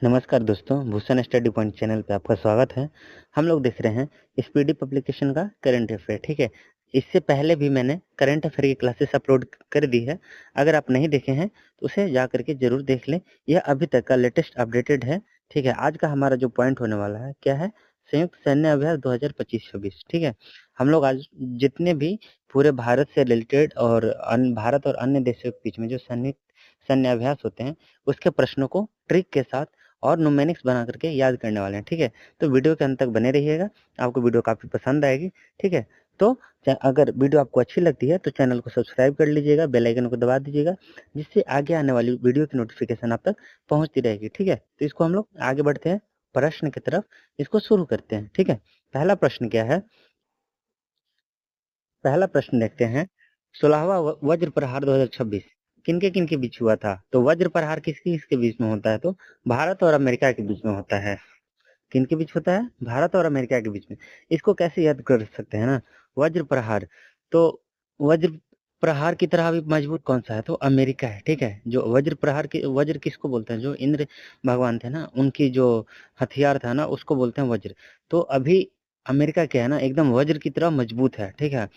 नमस्कार दोस्तों, Bhushan study point channel पे आपका स्वागत है। हम लोग देख रहे हैं स्पीडी पब्लिकेशन का करंट अफेयर, ठीक है। इससे पहले भी मैंने करंट अफेयर की क्लासेस अपलोड कर दी है। अगर आप नहीं देखे हैं तो उसे जा करके जरूर देख लें। यह अभी तक का लेटेस्ट अपडेटेड है, ठीक है। आज का हमारा जो पॉइंट होने वाला है क्या है, संयुक्त सैन्य अभ्यास 2025-26, ठीक है। हम लोग आज जितने भी पूरे भारत से रिलेटेड और भारत और अन्य देशों के बीच में जो सैन्य सैन्य अभ्यास होते हैं उसके प्रश्नों को ट्रिक के साथ और न्यूमेरिक्स बना करके याद करने वाले हैं, ठीक है। तो वीडियो के अंत तक बने रहिएगा, आपको वीडियो काफ़ी पसंद आएगी, ठीक है। तो अगर वीडियो आपको अच्छी लगती है तो चैनल को सब्सक्राइब कर लीजिएगा, बेल आइकन को दबा दीजिएगा, जिससे आगे आने वाली वीडियो की नोटिफिकेशन आप तक पहुंचती रहेगी, ठीक है। तो इसको हम लोग आगे बढ़ते हैं प्रश्न की तरफ, इसको शुरू करते हैं, ठीक है। पहला प्रश्न क्या है, पहला प्रश्न देखते हैं। 16वां वज्र प्रहार 2026 किनके किनके बीच हुआ था? तो वज्र प्रहार किसके किसके बीच में होता है? तो भारत और अमेरिका के बीच में होता है। किनके बीच होता है? भारत और अमेरिका के बीच में। इसको कैसे याद कर सकते हैं ना, वज्र प्रहार। तो वज्र प्रहार की तरह भी मजबूत कौन सा है? तो अमेरिका है, ठीक है। जो वज्र प्रहार की, वज्र किसको बोलते हैं? जो इंद्र भगवान थे ना, उनकी जो हथियार था ना, उसको बोलते हैं वज्र। तो अभी अमेरिका क्या है ना, एकदम वज्र की तरह मजबूत है, ठीक है।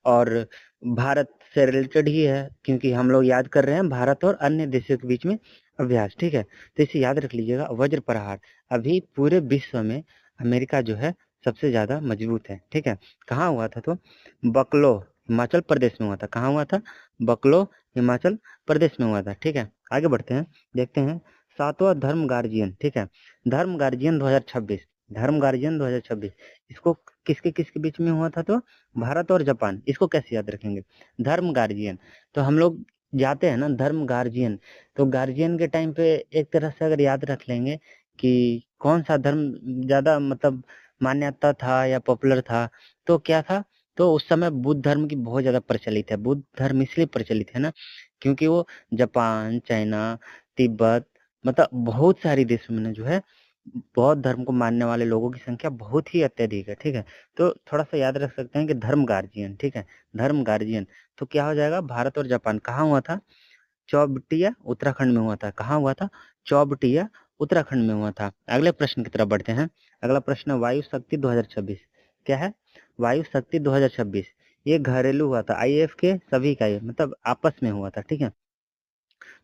और भारत से रिलेटेड ही है, क्योंकि हम लोग याद कर रहे हैं भारत और अन्य देशों के बीच में अभ्यास, ठीक है। तो इसे याद रख लीजिएगा, वज्र प्रहार। अभी पूरे विश्व में अमेरिका जो है सबसे ज्यादा मजबूत है, ठीक है। कहाँ हुआ था? तो बकलो, हिमाचल प्रदेश में हुआ था। कहाँ हुआ था? बकलो, हिमाचल प्रदेश में हुआ था, ठीक है। आगे बढ़ते हैं, देखते हैं। सातवां धर्म गार्जियन, ठीक है। धर्म गार्जियन 2026, धर्म गार्जियन 2026, इसको किसके किसके बीच में हुआ था? तो भारत और जापान। इसको कैसे याद रखेंगे? धर्म गार्जियन। तो हम लोग जाते हैं ना धर्म गार्जियन, तो गार्जियन के टाइम पे एक तरह से अगर याद रख लेंगे कि कौन सा धर्म ज्यादा मतलब मान्यता था या पॉपुलर था, तो क्या था? तो उस समय बुद्ध धर्म की बहुत ज्यादा प्रचलित है। बुद्ध धर्म इसलिए प्रचलित है ना, क्योंकि वो जापान, चाइना, तिब्बत, मतलब बहुत सारी देशों में जो है बौद्ध धर्म को मानने वाले लोगों की संख्या बहुत ही अत्यधिक है, ठीक है। तो थोड़ा सा याद रख सकते हैं कि धर्म गार्जियन, ठीक है, धर्म गार्जियन। तो क्या हो जाएगा? भारत और जापान। कहाँ हुआ था? चौबटिया, उत्तराखंड में हुआ था। कहाँ हुआ था? चौबटिया, उत्तराखंड में हुआ था। अगले प्रश्न की तरफ बढ़ते हैं। अगला प्रश्न है वायु शक्ति 2026। क्या है? वायु शक्ति 2026, ये घरेलू हुआ था, आईएएफ के सभी का, ये मतलब आपस में हुआ था, ठीक है।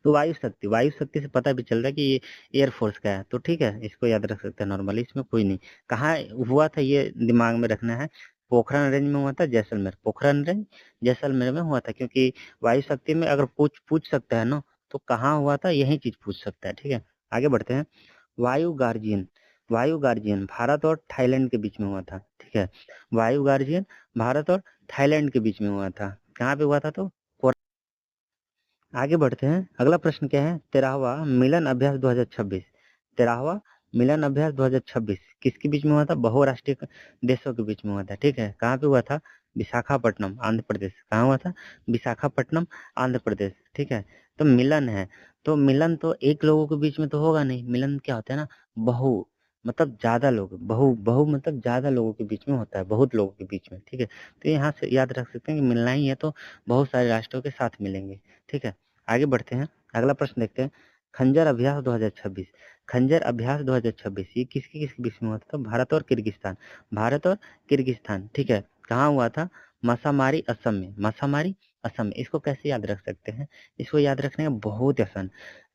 तो वायु शक्ति, वायु शक्ति से पता भी चल रहा है कि ये एयरफोर्स का है, तो ठीक है, इसको याद रख सकते हैं नॉर्मली, इसमें कोई नहीं। कहाँ हुआ था ये दिमाग में रखना है। पोखरण रेंज में हुआ था, जैसलमेर, पोखरण रेंज जैसलमेर में हुआ था। क्योंकि वायु शक्ति में अगर पूछ पूछ सकता है ना, तो कहाँ हुआ था यही चीज पूछ सकता है, ठीक है। आगे बढ़ते हैं। वायु गार्जियन, वायु गार्जियन भारत और थाईलैंड के बीच में हुआ था, ठीक है। वायु गार्जियन भारत और थाईलैंड के बीच में हुआ था। कहाँ पे हुआ था? तो आगे बढ़ते हैं। अगला प्रश्न क्या है? 13वां मिलन अभ्यास 2026, 13वां मिलन अभ्यास 2026 किसके बीच में हुआ था? बहुराष्ट्रीय देशों के बीच में हुआ था, ठीक है। कहाँ पे हुआ था? विशाखापट्टनम, आंध्र प्रदेश। कहाँ हुआ था? विशाखापट्टनम, आंध्र प्रदेश, ठीक है। तो मिलन है, तो मिलन तो एक लोगों के बीच में तो होगा नहीं। मिलन क्या होता है ना, बहु, मतलब ज्यादा लोग, बहु बहु मतलब ज्यादा लोगों के बीच में होता है, बहुत लोगों के बीच में, ठीक है। तो यहाँ से याद रख सकते हैं कि मिलना ही है तो बहुत सारे राष्ट्रों के साथ मिलेंगे, ठीक है। आगे बढ़ते हैं। अगला प्रश्न देखते हैं। खंजर अभ्यास 2026, खंजर अभ्यास 2026, ये किसके किसके बीच में हुआ था? तो भारत और किर्गिस्तान, भारत और किर्गिस्तान, ठीक है। कहाँ हुआ था? मसामारी, असम में, मसामारी, असम में। इसको कैसे याद रख सकते हैं? इसको याद रखने का बहुत आसान।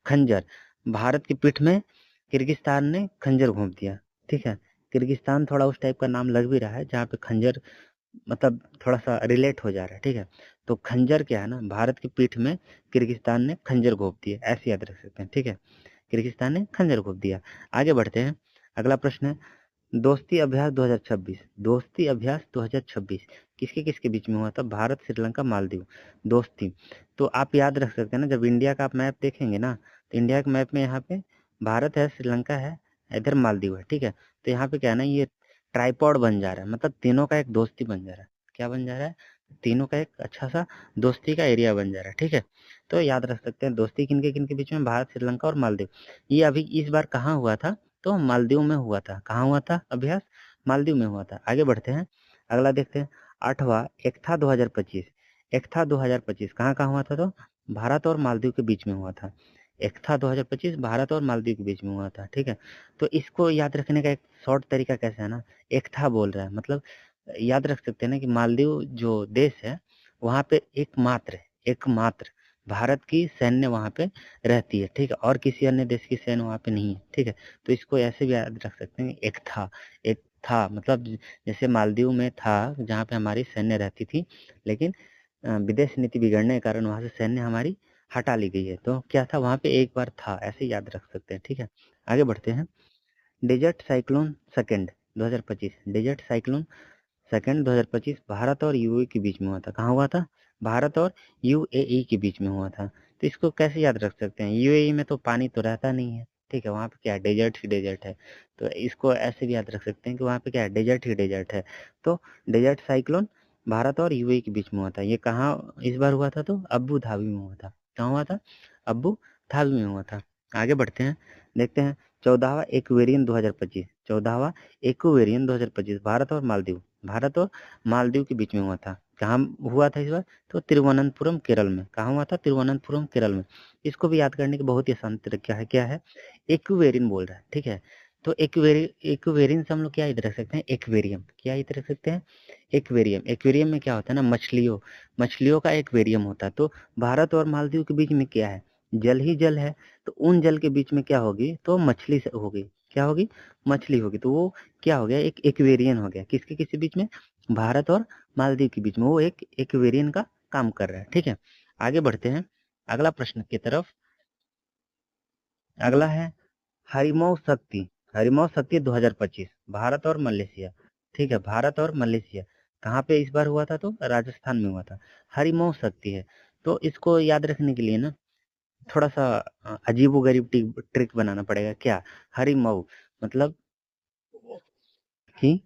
खंजर, भारत की पीठ में किर्गिस्तान ने खंजर घोंप दिया, ठीक है। किर्गिस्तान थोड़ा उस टाइप का नाम लग भी रहा है जहाँ पे खंजर मतलब थोड़ा सा रिलेट हो जा रहा है, ठीक है। तो खंजर क्या है ना, भारत की पीठ में किर्गिस्तान ने खंजर घोंप दिया, ऐसे याद रख सकते हैं, ठीक है। किर्गिस्तान ने खंजर घोंप दिया। आगे बढ़ते हैं। अगला प्रश्न है दोस्ती अभ्यास 2026, दोस्ती अभ्यास 2026 किसके किसके बीच में हुआ था? भारत, श्रीलंका, मालदीव। दोस्ती, तो आप याद रख सकते हैं ना, जब इंडिया का आप मैप देखेंगे ना, तो इंडिया के मैप में यहाँ पे भारत है, श्रीलंका है, इधर मालदीव है, ठीक है। तो यहाँ पे क्या है ना, ये ट्राइपॉड बन जा रहा है, मतलब तीनों का एक दोस्ती बन जा रहा है। क्या बन जा रहा है? तीनों का एक अच्छा सा दोस्ती का एरिया बन जा रहा है, ठीक है। तो याद रख सकते हैं दोस्ती किनके किनके बीच में? भारत, श्रीलंका और मालदीव। ये अभी इस बार कहाँ हुआ था? तो मालदीव में हुआ था। कहाँ हुआ था अभ्यास? मालदीव में हुआ था। आगे बढ़ते हैं। अगला देखते हैं। 8वां एक्था 2025, एक्था 2025 कहाँ कहाँ हुआ था? तो भारत और मालदीव के बीच में हुआ था। एक था 2025 भारत और मालदीव के बीच में हुआ था, ठीक है। तो इसको याद रखने का एक शॉर्ट तरीका कैसा है ना, एक था बोल रहा है मतलब याद रख सकते हैं ना कि मालदीव जो देश है वहाँ पे एकमात्र भारत की सैन्य वहाँ पे रहती है, ठीक है, और किसी अन्य देश की सैन्य वहाँ पे नहीं है, ठीक है। तो इसको ऐसे भी याद रख सकते हैं, एक था मतलब जैसे मालदीव में था जहाँ पे हमारी सैन्य रहती थी, लेकिन विदेश नीति बिगड़ने के कारण वहाँ से सैन्य हमारी हटा ली गई है। तो क्या था वहाँ पे एक बार था, ऐसे याद रख सकते हैं, ठीक है। आगे बढ़ते हैं। Desert cyclone second 2025, desert cyclone second 2025 Bharat और यूएई के बीच में हुआ था। कहाँ हुआ था? भारत और यूएई के बीच में हुआ था। तो इसको कैसे याद रख सकते हैं? यूएई में तो पानी तो रहता नहीं है, ठीक है, वहाँ पे क्या है, डेजर्ट ही डेजर्ट है। तो इसको ऐसे भी याद रख सकते हैं कि वहाँ पे क्या है, डेजर्ट ही डेजर्ट है। तो डेजर्ट साइक्लोन भारत और यूएई के बीच में हुआ था। ये कहाँ इस बार हुआ था? तो अबू धाबी में हुआ था। कहाँ हुआ था? अबू धाबी में हुआ था। आगे बढ़ते हैं, देखते हैं 14वां एक्वेरियन 2025, 14वां एक्वेरियन 2025 भारत और मालदीव के बीच में हुआ था। कहाँ हुआ था इस बार? तो तिरुवनंतपुरम केरल में। कहाँ हुआ था? तिरुवनंतपुरम केरल में। इसको भी याद करने की बहुत ही आसान तरीका है, क्या है? एक्वेरियन बोल रहा है, ठीक है। तो एक्वेरियन से हम लोग क्या याद रख सकते हैं? एक्वेरियम। क्या याद रख सकते हैं? एक्वेरियम। एक्वेरियम में क्या होता है ना, मछलियों का एक्वेरियम होता है। तो भारत और मालदीव के बीच में क्या है? जल ही जल है। तो उन जल के बीच में क्या होगी? तो मछली होगी। क्या होगी? मछली होगी। तो वो क्या हो गया? एक एक्वेरियन हो गया। किसके किसके बीच में? भारत और मालदीव के बीच में। वो एक एक्वेरियन का काम कर रहा है, ठीक है। आगे बढ़ते हैं अगला प्रश्न की तरफ। अगला है हरिमौ शक्ति 2025 भारत और मलेशिया, ठीक है, भारत और मलेशिया। कहाँ पे इस बार हुआ था? तो राजस्थान में हुआ था। हरिमौ शक्ति है। तो इसको याद रखने के लिए ना थोड़ा सा अजीबोगरीब ट्रिक बनाना पड़ेगा। क्या? हरिमौ मतलब कि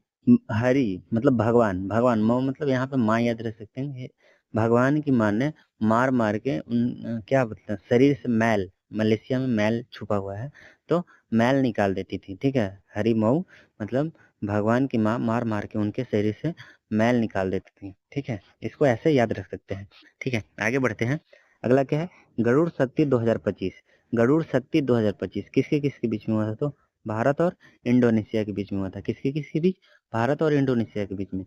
हरि मतलब भगवान, मऊ मतलब यहाँ पे माँ याद रख सकते हैं। भगवान की माँ ने मार मार के क्या बोलते हैं, शरीर से मैल, मलेशिया में मैल छुपा हुआ है, तो मैल निकाल देती थी, ठीक है। हरि मऊ मतलब भगवान की माँ मार मार के उनके शरीर से मैल निकाल देती थी, ठीक है। इसको ऐसे याद रख सकते हैं, ठीक है। आगे बढ़ते हैं। अगला क्या है? गरुड़ शक्ति 2025, गरुड़ शक्ति 2025 किसके किसके बीच में हुआ था? तो भारत और इंडोनेशिया के बीच में हुआ था। किसके किसके बीच? भारत और इंडोनेशिया के बीच में।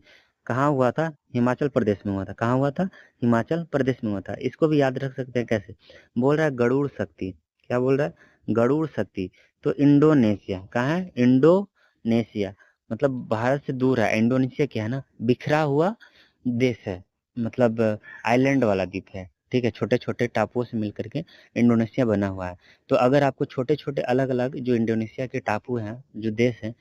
कहाँ हुआ था? हिमाचल प्रदेश में हुआ था। कहाँ हुआ था? हिमाचल प्रदेश में हुआ था। इसको भी याद रख सकते हैं कैसे? बोल रहा है गरुड़ शक्ति। क्या बोल रहा है? गरुड़ शक्ति। तो इंडोनेशिया कहाँ है? इंडोनेशिया मतलब भारत से दूर है। इंडोनेशिया क्या है ना, बिखरा हुआ देश है, मतलब आइलैंड वाला द्वीप है, ठीक है। छोटे छोटे टापुओं से मिलकर के इंडोनेशिया बना हुआ है। तो अगर आपको छोटे छोटे अलग अलग जो इंडोनेशिया के टापू हैं, जो देश हैं,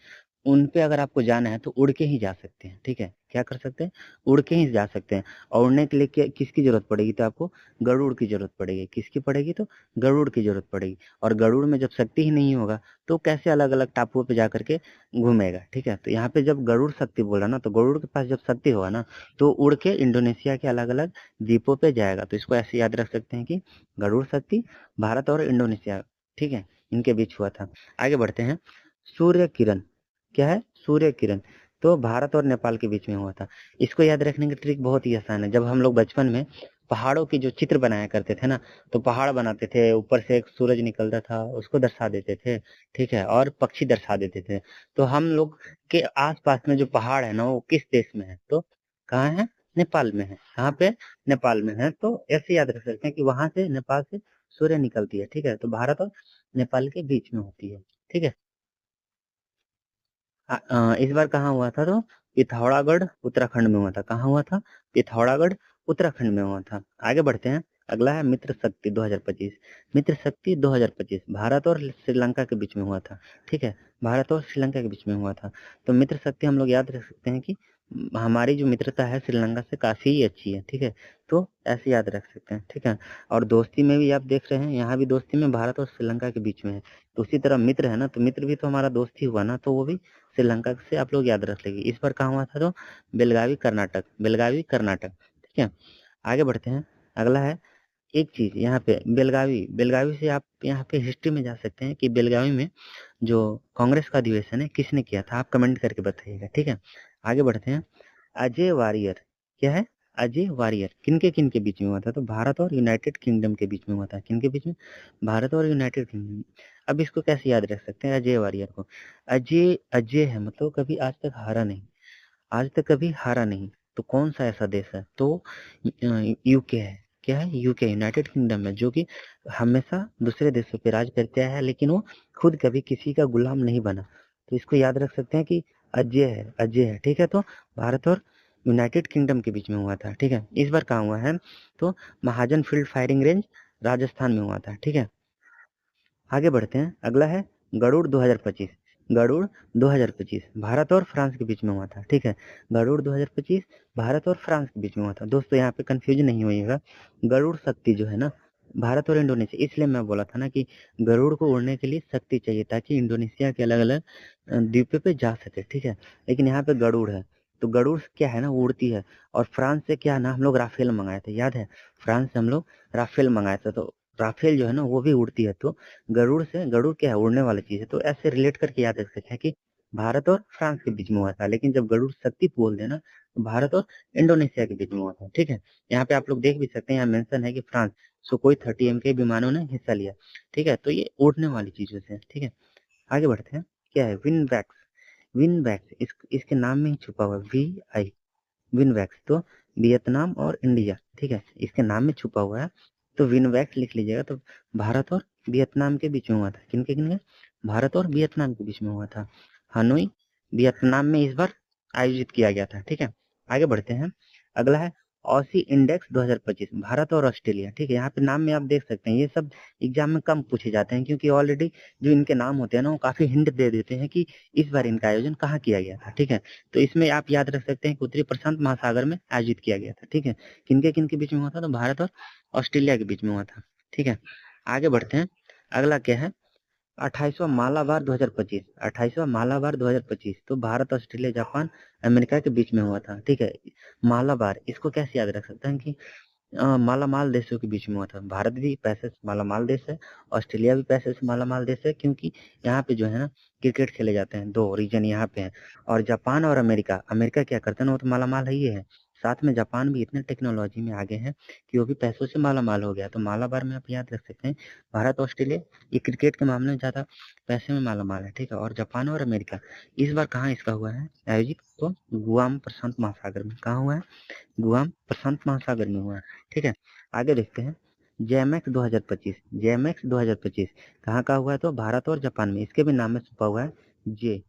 उन पे अगर आपको जाना है तो उड़ के ही जा सकते हैं, ठीक है। क्या कर सकते हैं? उड़ के ही जा सकते हैं। और उड़ने के लिए किसकी जरूरत पड़ेगी? तो आपको गरुड़ की जरूरत पड़ेगी। किसकी पड़ेगी? तो गरुड़ की जरूरत पड़ेगी। और गरुड़ में जब शक्ति ही नहीं होगा तो कैसे अलग अलग टापुओं पे जा करके घूमेगा, ठीक है। तो यहाँ पे जब गरुड़ शक्ति बोला ना, तो गरुड़ के पास जब शक्ति होगा ना तो उड़ के इंडोनेशिया के अलग अलग द्वीपों पे जाएगा। तो इसको ऐसे याद रख सकते हैं कि गरुड़ शक्ति भारत और इंडोनेशिया, ठीक है, इनके बीच हुआ था। आगे बढ़ते हैं। सूर्य किरण। क्या है? सूर्य किरण। तो भारत और नेपाल के बीच में हुआ था। इसको याद रखने की ट्रिक बहुत ही आसान है। जब हम लोग बचपन में पहाड़ों की जो चित्र बनाया करते थे ना, तो पहाड़ बनाते थे, ऊपर से एक सूरज निकलता था, उसको दर्शा देते थे, ठीक है, और पक्षी दर्शा देते थे। तो हम लोग के आसपास में जो पहाड़ है ना, वो किस देश में है? तो कहाँ है? नेपाल में है। कहाँ पे? नेपाल में है। तो ऐसे याद रख सकते हैं कि वहां से, नेपाल से सूर्य निकलती है, ठीक है। तो भारत और नेपाल के बीच में होती है, ठीक है। इस बार कहाँ हुआ था? तो पिथौरागढ़ उत्तराखंड में हुआ था। कहाँ हुआ था? पिथौरागढ़ उत्तराखंड में हुआ था। आगे बढ़ते हैं। अगला है मित्र शक्ति 2025, मित्र शक्ति 2025 भारत और श्रीलंका के बीच में हुआ था, ठीक है, भारत और श्रीलंका के बीच में हुआ था। तो मित्र शक्ति हम लोग याद रख सकते हैं कि हमारी जो मित्रता है श्रीलंका से काफी ही अच्छी है, ठीक है। तो ऐसे याद रख सकते हैं, ठीक है। और दोस्ती में भी आप देख रहे हैं, यहाँ भी दोस्ती में भारत और श्रीलंका के बीच में है। तो उसी तरह मित्र है ना, तो मित्र भी तो हमारा दोस्त ही हुआ ना, तो वो भी श्रीलंका से आप लोग याद रख लेंगे। इस बार कहाँ हुआ था? तो बेलगावी कर्नाटक, बेलगावी कर्नाटक, ठीक है। आगे बढ़ते हैं। अगला है एक चीज यहाँ पे बेलगावी, बेलगावी से आप यहाँ पे हिस्ट्री में जा सकते हैं कि बेलगावी में जो कांग्रेस का अधिवेशन है किसने किया था, आप कमेंट करके बताइएगा, ठीक है। आगे बढ़ते हैं। अजय वारियर। क्या है? अजय वारियर किन के बीच में हुआ था? तो भारत और यूनाइटेड किंगडम के बीच में हुआ था। किनके बीच में? भारत और यूनाइटेड किंगडम। अब इसको कैसे याद रख सकते हैं अजय वारियर को? अजय अजय है मतलब कभी आज तक हारा नहीं, आज तक कभी हारा नहीं। तो कौन सा ऐसा देश है? तो यूके है। क्या है? यूके, यूनाइटेड किंगडम है, जो कि हमेशा दूसरे देशों पे राज करते आया है, लेकिन वो खुद कभी किसी का गुलाम नहीं बना। तो इसको याद रख सकते हैं कि अजय है, अजय है। ठीक है, तो भारत और यूनाइटेड किंगडम के बीच में हुआ था। ठीक है, इस बार कहाँ हुआ है? तो महाजन फील्ड फायरिंग रेंज राजस्थान में हुआ था। ठीक है, आगे बढ़ते हैं। अगला है गरुड़ 2025। गरुड़ 2025 भारत और फ्रांस के बीच में हुआ था। ठीक है, गरुड़ 2025 भारत और फ्रांस के बीच में हुआ था। दोस्तों यहाँ पे कंफ्यूज नहीं होइएगा, गरुड़ शक्ति जो है ना भारत और इंडोनेशिया, इसलिए मैं बोला था ना कि गरुड़ को उड़ने के लिए शक्ति चाहिए ताकि इंडोनेशिया के अलग अलग द्वीपों पे जा सके। ठीक है, लेकिन यहाँ पे गरुड़ है, तो गरुड़ क्या है ना, उड़ती है। और फ्रांस से क्या है ना, हम लोग राफेल मंगाए थे, याद है? फ्रांस से हम लोग राफेल मंगाए थे, तो राफेल जो है ना वो भी उड़ती है। तो गरुड़ से, गरुड़ क्या है? उड़ने वाली चीज है। तो ऐसे रिलेट करके याद रख सकते हैं कि भारत और फ्रांस के बीच में हुआ था। लेकिन जब गरुड़ शक्ति बोल देना तो भारत और इंडोनेशिया के बीच में हुआ था। ठीक है, यहाँ पे आप लोग देख भी सकते हैं, यहाँ मेंशन है कि फ्रांस सुखोई 30M के विमानों ने हिस्सा लिया। ठीक है, तो ये उड़ने वाली चीजों से। ठीक है, आगे बढ़ते हैं। क्या है? Win wax. विन वैक्स इसके नाम में ही छुपा हुआ है, VI, विनवैक्स। तो वियतनाम और इंडिया, ठीक है, इसके नाम में छुपा हुआ है, तो विनवैक्स लिख लीजिएगा। तो भारत और वियतनाम के बीच में हुआ था। किनके? भारत और वियतनाम के बीच में हुआ था। हनोई वियतनाम में इस बार आयोजित किया गया था। ठीक है, आगे बढ़ते हैं। अगला है ऑसी इंडेक्स 2025 भारत और ऑस्ट्रेलिया। ठीक है, यहाँ पे नाम में आप देख सकते हैं, ये सब एग्जाम में कम पूछे जाते हैं क्योंकि ऑलरेडी जो इनके नाम होते हैं ना वो काफी हिंट दे देते हैं कि इस बार इनका आयोजन कहाँ किया गया था। ठीक है, तो इसमें आप याद रख सकते हैं कि उत्तरी प्रशांत महासागर में आयोजित किया गया था। ठीक है, किनके बीच में हुआ था? तो भारत और ऑस्ट्रेलिया के बीच में हुआ था। ठीक है, आगे बढ़ते हैं। अगला क्या है? 28वां मालाबार 2025। 28वां मालाबार 2025 तो भारत, ऑस्ट्रेलिया, जापान, अमेरिका के बीच में हुआ था। ठीक है, मालाबार इसको कैसे याद रख सकते हैं कि मालामाल देशों के बीच में हुआ था। भारत भी पैसे से मालामाल देश है, ऑस्ट्रेलिया भी पैसे से मालामाल देश है, क्योंकि यहाँ पे जो है ना क्रिकेट खेले जाते हैं, दो रीजन यहाँ पे हैं। और जापान और अमेरिका, अमेरिका क्या करते हैं ना, वो तो मालामाल है ही है, साथ में जापान भी इतने टेक्नोलॉजी में आगे हैं कि वो भी पैसों से मालामाल हो गया। तो मालाबार में आप याद रख सकते हैं भारत, ऑस्ट्रेलिया ये क्रिकेट के मामले में ज़्यादा पैसे में मालामाल है। ठीक है, और जापान और अमेरिका इस बार कहाँ इसका हुआ है आयोजित? तो गुआम प्रशांत महासागर में। कहाँ हुआ है? गुआम प्रशांत महासागर में हुआ है। ठीक है, आगे देखते हैं। जेएमएक्स 2025। जेएमएक्स 2025 कहाँ का हुआ है? तो भारत और जापान में, इसके भी नाम में छुपा हुआ है जे,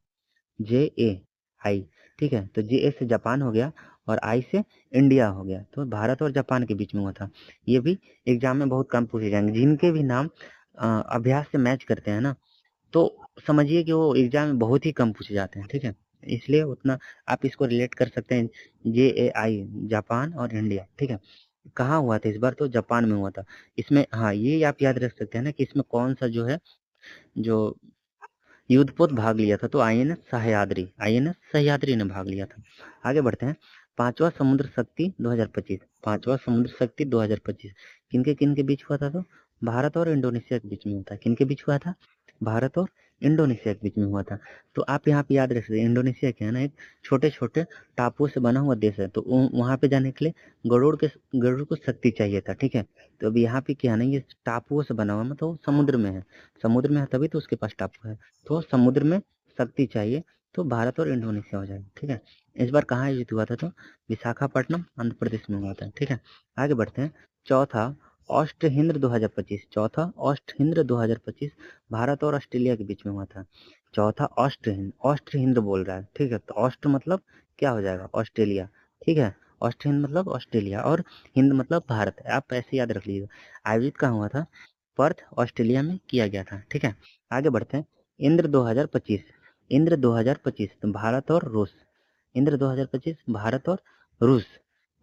JAI। ठीक है, तो JA से जापान हो गया और I से इंडिया हो गया, तो भारत और जापान के बीच में हुआ था। ये भी एग्जाम में बहुत कम पूछे जाएंगे, जिनके भी नाम अभ्यास से मैच करते हैं ना, तो समझिए कि वो एग्जाम में बहुत ही कम पूछे जाते हैं। ठीक है, इसलिए उतना आप इसको रिलेट कर सकते हैं, JAI जापान और इंडिया। ठीक है, कहाँ हुआ था इस बार? तो जापान में हुआ था। इसमें हाँ ये आप याद रख सकते हैं ना कि इसमें कौन सा जो है, जो युद्धपोत भाग लिया था? तो INS सह्याद्री, INS सह्याद्री ने भाग लिया था। आगे बढ़ते हैं। पांचवा समुद्र शक्ति 2025। पांचवा समुद्र शक्ति 2025 किनके बीच हुआ था? तो भारत और इंडोनेशिया के बीच में हुआ था। किनके बीच हुआ था? भारत और इंडोनेशिया के बीच में हुआ था। तो आप यहाँ पे याद रख सकते हैं, इंडोनेशिया क्या है ना, एक छोटे छोटे टापुओं से बना हुआ देश है, तो वहां पे जाने के लिए गरुड़ को शक्ति चाहिए था। ठीक है, तो अब यहाँ पे क्या है ना, ये टापुओं से बना हुआ, मतलब समुद्र में है, समुद्र में है तभी तो उसके पास टापू है, तो समुद्र में शक्ति चाहिए, तो भारत और इंडोनेशिया हो जाएगा। ठीक है, इस बार कहाँ आयोजित हुआ था? तो विशाखापट्टनम आंध्र प्रदेश में हुआ था। ठीक है, आगे बढ़ते हैं। चौथा ऑस्ट्र-हिंद 2025। चौथा ऑस्ट्र-हिंद 2025 भारत और ऑस्ट्रेलिया के बीच में हुआ था। चौथा ऑस्ट्र-हिंद बोल रहा है। ठीक है, तो ऑस्ट्र मतलब क्या हो जाएगा? ऑस्ट्रेलिया। ठीक है, ऑस्ट्र-हिंद मतलब ऑस्ट्रेलिया और हिंद मतलब भारत, आप ऐसे याद रख लीजिएगा। आयोजित कहाँ हुआ था? पर्थ ऑस्ट्रेलिया में किया गया था। ठीक है, आगे बढ़ते हैं। इंद्र 2025। इंद्र 2025 तो भारत और रूस। इंद्र 2025 भारत और रूस।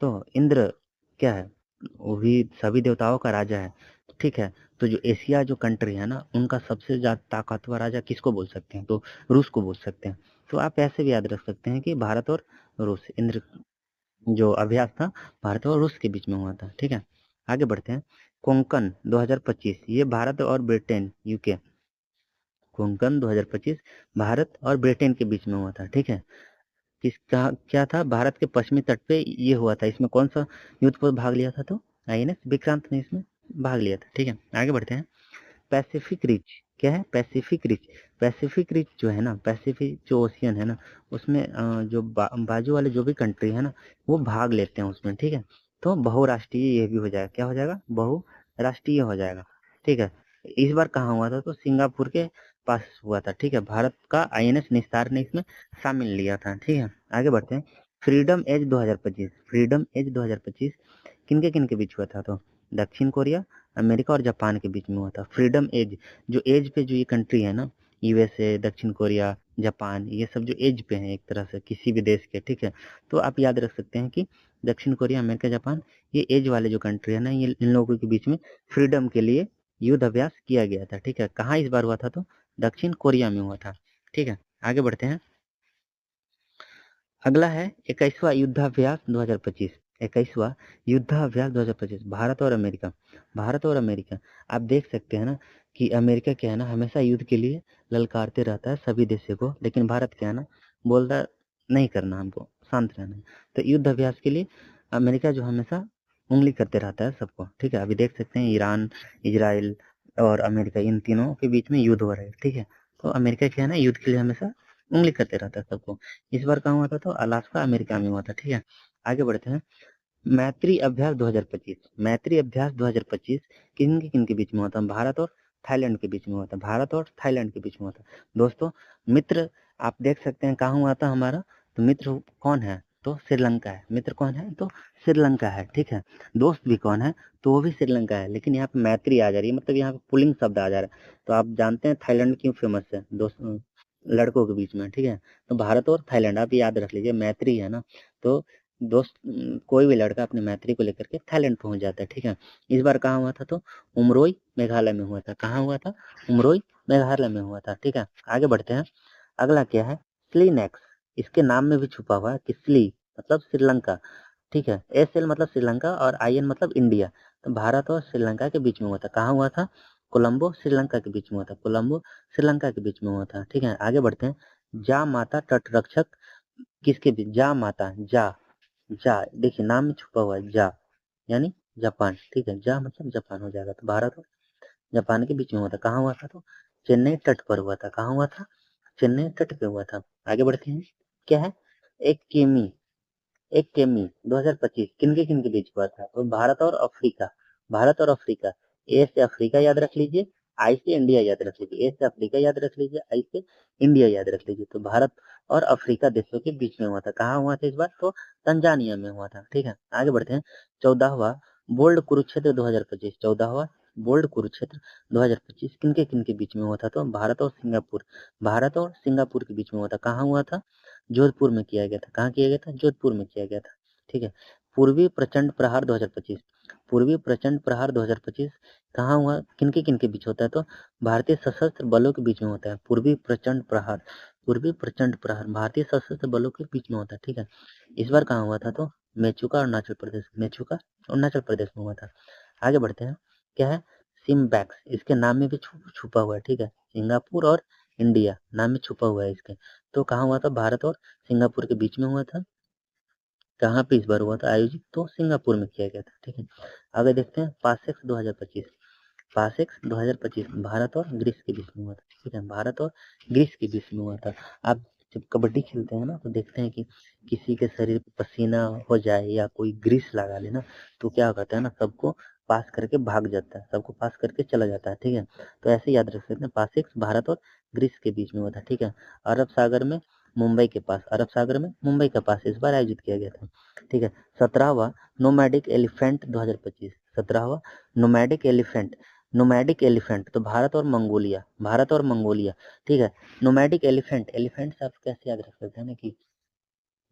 तो इंद्र क्या है? वो भी सभी देवताओं का राजा है। ठीक है, तो जो एशिया जो कंट्री है ना, उनका सबसे ज्यादा ताकतवर राजा किसको बोल सकते हैं? तो रूस को बोल सकते हैं। तो आप ऐसे भी याद रख सकते हैं कि भारत और रूस, इंद्र जो अभ्यास था भारत और रूस के बीच में हुआ था। ठीक है, आगे बढ़ते हैं। कोंकण 2025 ये भारत और ब्रिटेन, यूके, कोंकण 2025 भारत और ब्रिटेन के बीच में हुआ था। ठीक है, किसका क्या था, भारत के पश्चिमी तट पे ये हुआ था। इसमें कौन सा युद्ध पर भाग लिया था, तो आईएनएस विक्रांत ने इसमें भाग लिया था। ठीक है, आगे बढ़ते हैं। पैसिफिक रिच क्या है, पैसिफिक रिच। पैसिफिक रिच जो है ना, पैसिफिक जो ओशियन है ना, उसमें जो बाजू वाले जो भी कंट्री है ना, वो भाग लेते हैं उसमें। ठीक है, तो बहुराष्ट्रीय ये भी हो जाएगा, क्या हो जाएगा, बहुराष्ट्रीय हो जाएगा। ठीक है, इस बार कहाँ हुआ था, तो सिंगापुर के पास हुआ था। ठीक है, भारत का आईएनएस निस्तार ने इसमें शामिल लिया था। ठीक है, आगे बढ़ते हैं। फ्रीडम एज 2025, फ्रीडम एज 2025 किनके किनके बीच हुआ था, तो दक्षिण कोरिया, अमेरिका और जापान के बीच में हुआ था। फ्रीडम एज, जो एज पे जो ये कंट्री है ना, यूएसए, दक्षिण कोरिया, जापान, ये सब जो एज पे हैं एक तरह से किसी भी देश के। ठीक है, तो आप याद रख सकते हैं कि दक्षिण कोरिया, अमेरिका, जापान, ये एज वाले जो कंट्री है ना, ये इन लोगों के बीच में फ्रीडम के लिए युद्ध अभ्यास किया गया था। ठीक है, कहाँ इस बार हुआ था, तो दक्षिण कोरिया में हुआ था। ठीक है, आगे बढ़ते हैं। अगला है 21वां युद्धाभ्यास 2025। 21वां युद्धाभ्यास 2025, भारत और अमेरिका। भारत और अमेरिका, आप देख सकते हैं ना कि अमेरिका क्या है ना, हमेशा युद्ध के लिए ललकारते रहता है सभी देशों को, लेकिन भारत क्या है ना, बोलता नहीं करना, हमको शांत रहना है। तो युद्ध अभ्यास के लिए अमेरिका जो हमेशा उंगली करते रहता है सबको। ठीक है, अभी देख सकते हैं ईरान, इजराइल और अमेरिका, इन तीनों के बीच में युद्ध हो रहा है। ठीक है, तो अमेरिका क्या है ना, युद्ध के लिए हमेशा उंगली करते रहता है सबको। इस बार कहाँ हुआ था, तो अलास्का, अमेरिका में हुआ था। ठीक है, आगे बढ़ते हैं। मैत्री अभ्यास 2025, मैत्री अभ्यास 2025 किन के बीच में हुआ था, भारत और थाईलैंड के बीच में हुआ था। भारत और थाईलैंड के बीच में हुआ था। दोस्तों, मित्र आप देख सकते हैं कहाँ हुआ था हमारा, तो मित्र कौन है, तो श्रीलंका है। मित्र कौन है, तो श्रीलंका है। ठीक है, दोस्त भी कौन है, तो वो भी श्रीलंका है। लेकिन यहाँ पे मैत्री आ जा रही है, मतलब यहाँ पे पुलिंग शब्द आ जा रहा है। तो आप जानते हैं थाईलैंड क्यों फेमस है, दोस्त लड़कों के बीच में। ठीक है, तो भारत और थाईलैंड आप याद रख लीजिए, मैत्री है ना, तो दोस्त कोई भी लड़का अपनी मैत्री को लेकर के थाईलैंड पहुंच जाता है। ठीक है, इस बार कहाँ हुआ था, तो उमरोई मेघालय में हुआ था। कहाँ हुआ था, उमरोई मेघालय में हुआ था। ठीक है, आगे बढ़ते हैं। अगला क्या है, स्लीनेक्स। इसके नाम में भी छुपा हुआ है कि स्ली मतलब श्रीलंका। ठीक है, एस एल मतलब श्रीलंका और आई एन मतलब इंडिया। तो भारत और श्रीलंका के बीच में हुआ था। कहाँ हुआ था, कोलंबो श्रीलंका के बीच में हुआ था। कोलंबो श्रीलंका के बीच में हुआ था। ठीक है, आगे बढ़ते हैं। जा माता तटरक्षक किसके बीच, जा माता, जा देखिए नाम में छुपा हुआ है, जा यानी जापान। ठीक है, जा मतलब जापान हो जाएगा। तो भारत और जापान के बीच में हुआ था। कहाँ हुआ था, तो चेन्नई तट पर हुआ था। कहाँ हुआ था, चेन्नई तट पे हुआ था। आगे बढ़ते हैं। क्या है, एक केमी, एक केमी 2025 किनके बीच हुआ था, तो भारत और अफ्रीका। भारत और अफ्रीका, ए से अफ्रीका याद रख लीजिए, आई से इंडिया याद रख लीजिए। ए से अफ्रीका याद रख लीजिए, आई से इंडिया याद रख लीजिए। तो भारत और अफ्रीका देशों के बीच में हुआ था। कहाँ हुआ था इस बार, तो तंजानिया में हुआ था। ठीक है, आगे बढ़ते हैं। 14वां बोल्ड कुरुक्षेत्र 2025, 14वां बोल्ड कुरुक्षेत्र 2025 किनके बीच में हुआ था, तो भारत और सिंगापुर। भारत और सिंगापुर के बीच में हुआ था। कहाँ हुआ था, जोधपुर में किया गया था। कहाँ किया गया था, जोधपुर में किया गया था। ठीक है, पूर्वी प्रचंड प्रहार 2025, पूर्वी प्रचंड प्रहार 2025 कहाँ हुआ, किनके बीच होता है, तो भारतीय सशस्त्र बलों के बीच में होता है। पूर्वी प्रचंड प्रहार, पूर्वी प्रचंड प्रहार भारतीय सशस्त्र बलों के बीच में होता है। ठीक है, इस बार कहाँ हुआ था, तो मेचुका अरुणाचल प्रदेश, मेचुका अरुणाचल प्रदेश में हुआ था। आगे बढ़ते हैं। क्या है, सिम्बैक्स, इसके नाम में भी छुपा हुआ है। ठीक है, सिंगापुर और इंडिया नाम में छुपा हुआ है इसके। तो कहाँ हुआ था, भारत और सिंगापुर के बीच में हुआ था। कहाँ पे इस बार हुआ था आयोजित, तो सिंगापुर में किया गया था। ठीक है, आगे देखते हैं। पासेक्स 2025, पासेक्स 2025 भारत और ग्रीस के बीच में हुआ था। ठीक है, भारत और ग्रीस के बीच में हुआ था। आप जब कबड्डी खेलते हैं ना, तो देखते हैं कि किसी के शरीर पे पसीना हो जाए या कोई ग्रीस लगा ले ना, तो क्या करता है ना, सबको पास करके भाग जाता है, सबको पास करके चला जाता है। ठीक है, तो ऐसे याद रख सकते हैं, पासेक्स भारत और ग्रीस के बीच में हुआ था। ठीक है, अरब सागर में मुंबई के पास, अरब सागर में मुंबई के पास इस बार आयोजित किया गया था। ठीक है, 17वां नोमैडिक एलिफेंट 2025, 17वां नोमैडिक एलिफेंट, नोमैडिक एलिफेंट तो भारत और मंगोलिया, भारत और मंगोलिया। ठीक है, नोमैडिक एलिफेंट, एलिफेंट से आप कैसे याद रख सकते हैं ना कि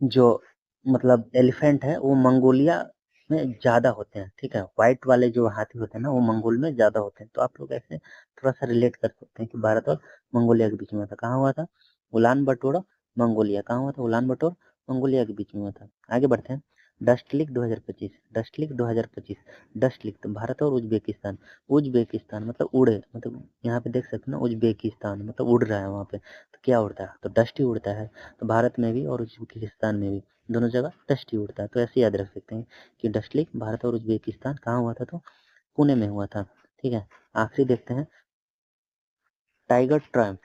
जो मतलब एलिफेंट है वो मंगोलिया में ज्यादा होते हैं। ठीक है, व्हाइट वाले जो हाथी होते हैं ना, वो मंगोल में ज्यादा होते हैं। तो आप लोग ऐसे थोड़ा सा रिलेट कर सकते हैं कि भारत और मंगोलिया के बीच में हुआ था। कहाँ हुआ था, उलान बटोर मंगोलिया। कहाँ हुआ था, उलान बटोर मंगोलिया के बीच में हुआ था। आगे बढ़ते हैं। Dust league 2025, dust league 2025, dust league तो भारत और उज्बेकिस्तान, उज्बेकिस्तान मतलब उड़े, मतलब यहाँ पे देख सकते हो ना, उज्बेकिस्तान मतलब उड़ रहा है वहाँ पे, तो क्या उड़ता है, तो डस्ट ही उड़ता है। तो भारत में भी और उज्बेकिस्तान में भी दोनों जगह डस्ट ही उड़ता है, तो ऐसे याद रख सकते हैं कि डस्ट लीग भारत और उज्बेकिस्तान कहाँ हुआ था, तो पुणे में हुआ था। ठीक है, आखिरी देखते हैं, टाइगर ट्रम्प,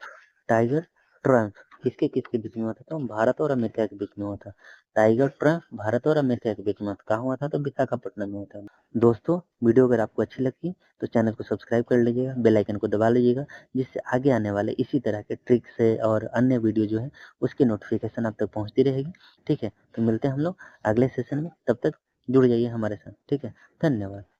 टाइगर ट्रम्प किसके किसके बीच में हुआ था, तो भारत और अमेरिका के बीच में हुआ था। टाइगर ट्रम्प भारत और अमेरिका के बीच में कहाँ हुआ था, तो विशाखापट्टनम में हुआ था। दोस्तों वीडियो अगर आपको अच्छी लगी तो चैनल को सब्सक्राइब कर लीजिएगा, बेल आइकन को दबा लीजिएगा, जिससे आगे आने वाले इसी तरह के ट्रिक्स से और अन्य वीडियो जो है उसकी नोटिफिकेशन आप तक पहुंचती रहेगी। ठीक है, तो मिलते हैं हम लोग अगले सेशन में, तब तक जुड़ जाइए हमारे साथ। ठीक है, धन्यवाद।